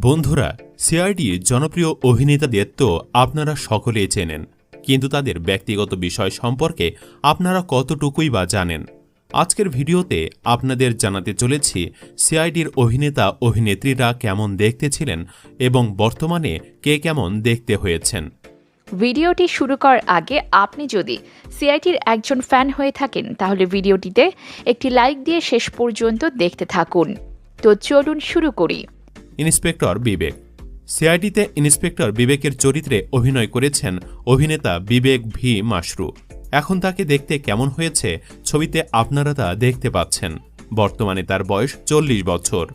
বন্ধুরা, সিআইডির জনপ্রিয় অভিনেতাদের তো আপনারা সকলেই চেনেন, কিন্তু তাদের ব্যক্তিগত বিষয় সম্পর্কে আপনারা কতটুকুই বা জানেন। আজকের ভিডিওতে আপনাদের জানাতে চলেছি সিআইডির অভিনেতা অভিনেত্রীরা কেমন দেখতে ছিলেন এবং বর্তমানে কে কেমন দেখতে হয়েছেন। ভিডিওটি শুরু করার আগে আপনি যদি সিআইডির একজন ফ্যান হয়ে থাকেন তাহলে ভিডিওটিতে একটি লাইক দিয়ে শেষ পর্যন্ত দেখতে থাকুন। তো চলুন শুরু করি। ইন্সপেক্টর বিবেক। সিআইডিতে ইন্সপেক্টর বিবেকের চরিত্রে অভিনয় করেছেন অভিনেতা বিবেক ভি মাশরু। এখন তাকে দেখতে কেমন হয়েছে ছবিতে আপনারা তা দেখতে পাচ্ছেন। বর্তমানে তার বয়স 40 বছর।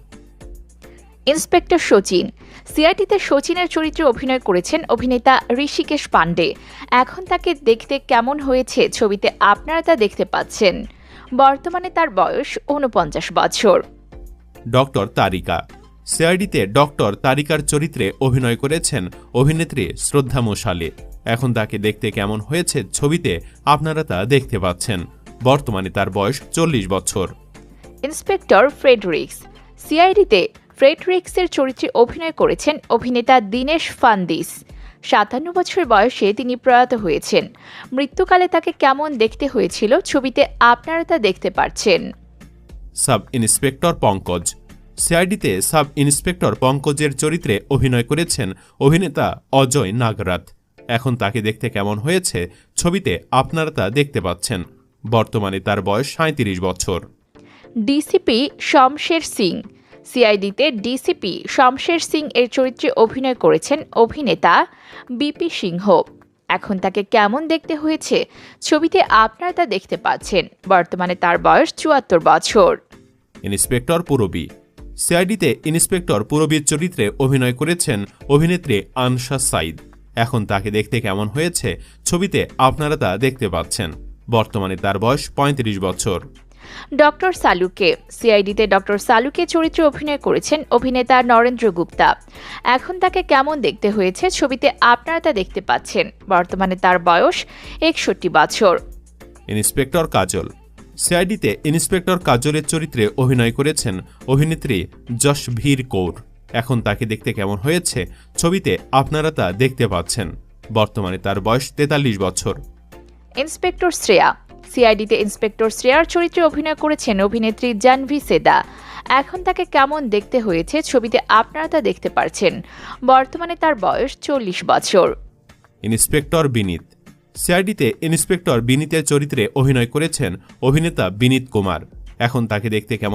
ইন্সপেক্টর শচীন। সিআইডিতে শচীনের চরিত্রে অভিনয় করেছেন অভিনেতা ঋষিকেশ পান্ডে। এখন তাকে দেখতে কেমন হয়েছে ছবিতে আপনারা তা দেখতে পাচ্ছেন। বর্তমানে তার বয়স 49 বছর। ডক্টর তারিকা। সিআইডিতে ডক্টর তারিকার চরিত্রে অভিনয় করেছেন অভিনেত্রী শ্রদ্ধা মোশালে। এখন তাকে দেখতে কেমন হয়েছে ছবিতে আপনারা তা দেখতে পাচ্ছেন। বর্তমানে তার বয়স 40 বছর। Inspector Friedreich's. সিআইডিতে ফ্রেডরিক্সের চরিত্রে অভিনয় করেছেন অভিনেতা দীনেশ ফান্দিস। 57 বছর বয়সে তিনি প্রয়াত হয়েছেন। মৃত্যুকালে তাকে কেমন দেখতে হয়েছিল ছবিতে আপনারা তা দেখতে পাচ্ছেন। Sub inspector Pankaj. সিআইডিতে সাব ইন্সপেক্টর পঙ্কজের চরিত্রে অভিনয় করেছেন অভিনেতা অজয় নাগরাথ। এখন তাকে দেখতে কেমন হয়েছে ছবিতে আপনারা তা দেখতে পাচ্ছেন। বর্তমানে তার বয়স 37 বছর। ডিসিপি শমশের সিং। সিআইডিতে ডিসিপি শমশের সিং এর চরিত্রে অভিনয় করেছেন অভিনেতা বিপি সিংহ। এখন তাকে কেমন দেখতে হয়েছে ছবিতে আপনারা তা দেখতে পাচ্ছেন। বর্তমানে তার বয়স 74 বছর। ইন্সপেক্টর পুরবী। সিআইডিতে ইন্সপেক্টর পুরবীর চরিত্রে অভিনয় করেছেন অভিনেত্রী আনশা সাইদ। এখন তাকে দেখতে কেমন হয়েছে ছবিতে আপনারা তা দেখতে পাচ্ছেন। বর্তমানে তার বয়স 35 বছর। ডক্টর সালুকে। সিআইডিতে ডক্টর সালুকে চরিত্রে অভিনয় করেছেন অভিনেতা নরেন্দ্র গুপ্তা। এখন তাকে কেমন দেখতে হয়েছে ছবিতে আপনারা তা দেখতে পাচ্ছেন। বর্তমানে তার বয়স 61 বছর। ইন্সপেক্টর কাজল। সিআইডিতে ইন্সপেক্টর কাজলের চরিত্রে অভিনয় করেছেন অভিনেত্রী যশভীর কৌর। এখন তাকে দেখতে কেমন হয়েছে ছবিতে আপনারা তা দেখতে পাচ্ছেন। বর্তমানে তার বয়স 43 বছর। ইন্সপেক্টর শ্রেয়া। সিআইডিতে ইন্সপেক্টর শ্রেয়ার চরিত্রে অভিনয় করেছেন অভিনেত্রী জাহ্নবী সেদা। এখন তাকে কেমন দেখতে হয়েছে ছবিতে আপনারা তা দেখতে পাচ্ছেন। বর্তমানে তার বয়স 40 বছর। ইন্সপেক্টর বিনীত। সিআইডিতে ইন্সপেক্টর বিনীতের চরিত্রে অভিনয় করেছেন অভিনেতা বিনীত কুমার। এখন তাকে দেখতে কেমন